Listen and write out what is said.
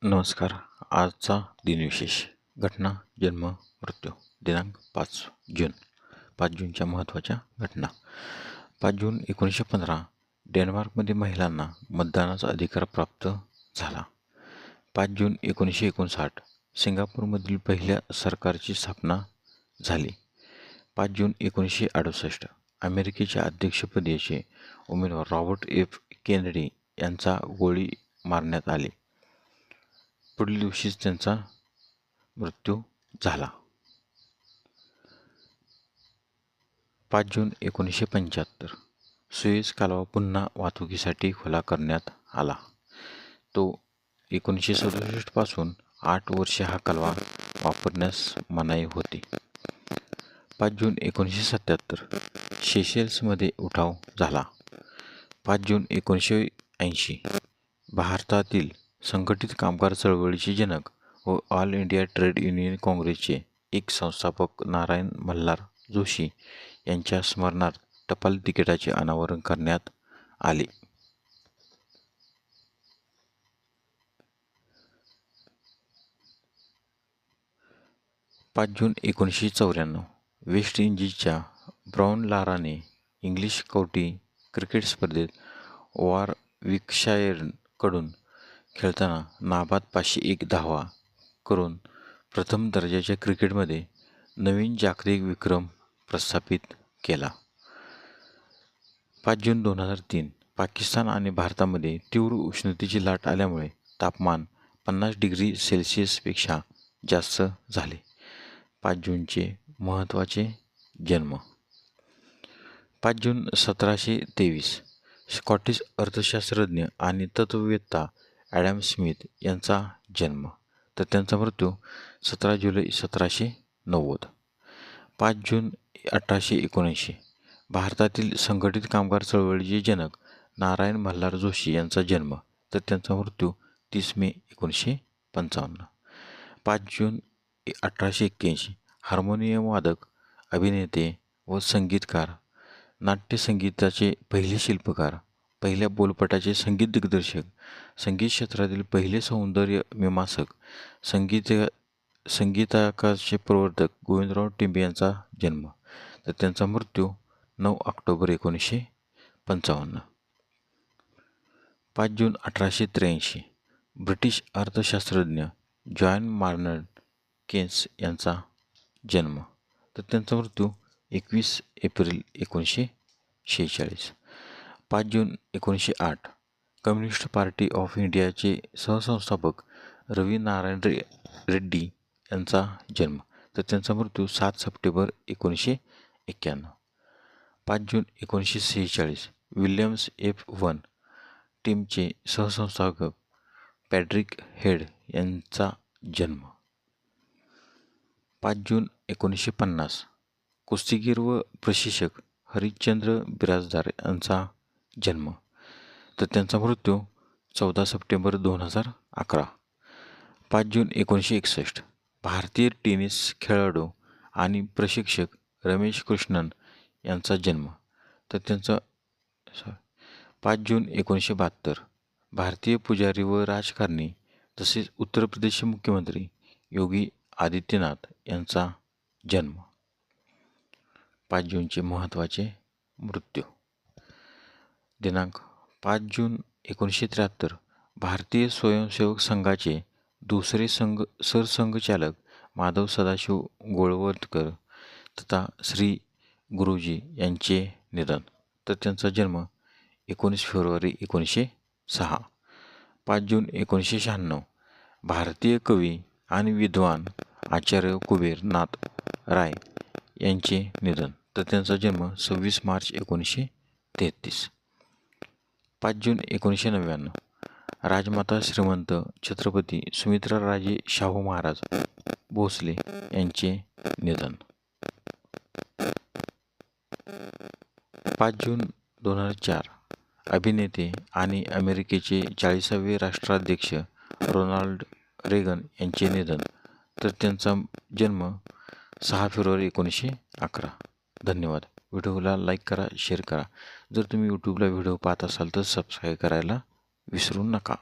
नमस्कार. आजचा दिनविशेष. घटना, जन्म, मृत्यू. दिनांक 5 जून. 5 जूनच्या महत्त्वाच्या घटना. 5 जून 1915 डेन्मार्कमध्ये महिलांना मतदानाचा अधिकार प्राप्त झाला. 5 जून 1959 सिंगापूरमधील पहिल्या सरकारची स्थापना झाली. 5 जून 1968 अमेरिकेच्या अध्यक्षपदाचे उमेदवार रॉबर्ट एफ केनेडी यांचा गोळी मारण्यात आले. पुढील दिवशीच त्यांचा मृत्यू झाला. 5 जून 1975 सुएझ कालवा पुन्हा वाहतुकीसाठी खुला करण्यात आला. तो 1967 पासून 8 वर्षे हा कालवा वापरण्यास मनाई होती. 5 जून 1977 सेशेल्समध्ये उठाव झाला. 5 जून 1980 भारतातील संघटित कामगार चळवळीचे जनक व ऑल इंडिया ट्रेड युनियन काँग्रेसचे एक संस्थापक नारायण मल्हार जोशी यांच्या स्मरणार्थ टपाल तिकिटाचे अनावरण करण्यात आले. 5 जून 1994 वेस्ट इंडिजच्या ब्राऊन लाराने इंग्लिश काउंटी क्रिकेट स्पर्धेत वॉरविकशायरकडून खेळताना नाबाद 501 धावा करून प्रथम दर्जाच्या क्रिकेटमध्ये नवीन जागतिक विक्रम प्रस्थापित केला. 5 जून 2003 पाकिस्तान आणि भारतामध्ये तीव्र उष्णतेची लाट आल्यामुळे तापमान 50 डिग्री सेल्सिअसपेक्षा जास्त झाले. 5 जूनचे महत्त्वाचे जन्म. 5 जून 1723 स्कॉटिश अर्थशास्त्रज्ञ आणि तत्त्ववेत्ता ॲडम स्मिथ यांचा जन्म, तर त्यांचा मृत्यू 17 जुलै 1790. 5 जून 1879 भारतातील संघटित कामगार चळवळीचे जनक नारायण मल्हार जोशी यांचा जन्म, तर त्यांचा मृत्यू 30 मे 1955. 5 जून 1881 हार्मोनियम वादक, अभिनेते व संगीतकार, नाट्यसंगीताचे पहिले शिल्पकार, पहिल्या बोलपटाचे संगीत दिग्दर्शक, संगीत क्षेत्रातील पहिले सौंदर्य मीमांसक, संगीताचे प्रवर्तक गोविंदराव टिंबे यांचा जन्म, तर त्यांचा मृत्यू 9 ऑक्टोबर 1955. 5 जून 1883 ब्रिटिश अर्थशास्त्रज्ञ जॉन मार्नड केन्स यांचा जन्म, तर त्यांचा मृत्यू 21 April 1946. 5 June 1908 communist party of इंडियाचे सहसंस्थापक रवी नारायण रेड्डी यांचा जन्म, तर त्यांचा मृत्यू 7 सप्टेंबर 1991. 5 जून 1946 विल्यम्स F1 टीमचे सहसंस्थापक पॅट्रिक हेड यांचा जन्म. 5 जून 1950 कुस्तीगीर व प्रशिक्षक हरिश्चंद्र बिराजदार यांचा जन्म, तर त्यांचा मृत्यू 14 सप्टेंबर 2011. 5 जून 1961 भारतीय टेनिस खेळाडू आणि प्रशिक्षक रमेश कृष्णन यांचा जन्म, तर त्यांचा 5 जून 1972 भारतीय पुजारी व राजकारणी तसेच उत्तर प्रदेशचे मुख्यमंत्री योगी आदित्यनाथ यांचा जन्म. 5 जूनचे महत्त्वाचे मृत्यू. दिनांक 5 जून 1973 भारतीय स्वयंसेवक संघाचे दुसरे सरसंघचालक माधव सदाशिव गोळवलकर तथा श्री गुरुजी यांचे निधन, तर त्यांचा जन्म 19 फेब्रुवारी 1906. 5 जून 1996 भारतीय कवी आणि विद्वान आचार्य कुबेरनाथ राय यांचे निधन, तर त्यांचा जन्म 26 मार्च 1933. 5 जून 1999 राजमाता श्रीमंत छत्रपती सुमित्राराजे शाहू महाराज भोसले यांचे निधन. 5 जून 2004 अभिनेते आणि अमेरिकेचे 40वे राष्ट्राध्यक्ष रोनाल्ड रेगन यांचे निधन, तर त्यांचा जन्म 6 फेब्रुवारी 1911. धन्यवाद. व्हिडिओला लाईक करा, शेअर करा. जर तुम्ही यूट्यूबला व्हिडिओ पाहत असाल तर सबस्क्राईब करायला विसरू नका.